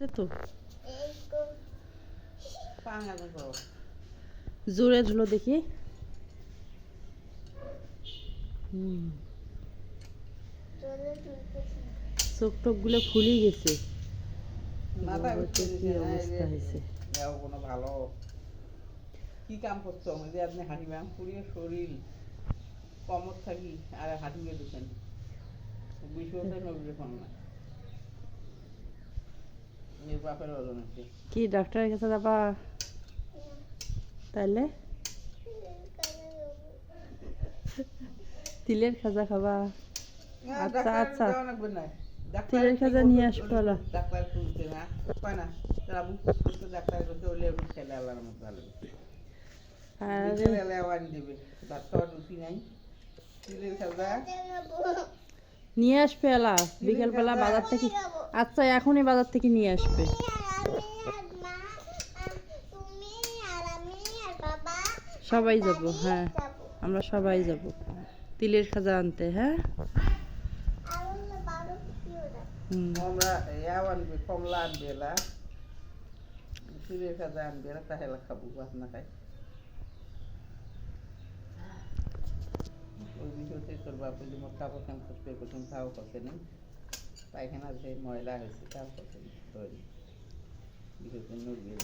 তো জোরে ঝুলো দেখি। চোখ টোক গুলো ফুলি গেছে। কি অবস্থা হয়েছে। ভালো কি কাম করছো আমাদের আপনি হাঁটি ব্যায়াম করিয়ে শরীর কমত থাকি আর হাঁটি গেছেন বিষয়টা নবীর না এর বাপের ওজন আছে কি ডাক্তারের কাছে যাবা? তাইলে তিলের খাজা খাবা? আচ্ছা আচ্ছা, তিলের খাজা নিয়ে আসবো। ডাক্তার শুনছে না পায় না তারা বুক করতে ডাক্তার করতে হলে খেলে আল্লাহর মতো ভালো খেলে আবার দিবে ডাক্তার রুচি নাই তিলের খাজা নিয়ে আসবে এলা বিকেলবেলা বাজার থেকে। আচ্ছা এখনই বাজার থেকে নিয়ে আসবে। সবাই যাব, হ্যাঁ আমরা সবাই যাব তিলের খাজা আনতে। হ্যাঁ আমরা আনবে কমলা আনবে এলা তিলের খাজা আনবে এলা তাহলে খাবো না খাই ওই বিষয়তে তোর বাপ যদি কাপড় কাম করতে প্রথম খাওয়া করতে নেই পায়খানা যে ময়লা হয়েছে তাও করতে নেই বিষয়তে নড়িয়ে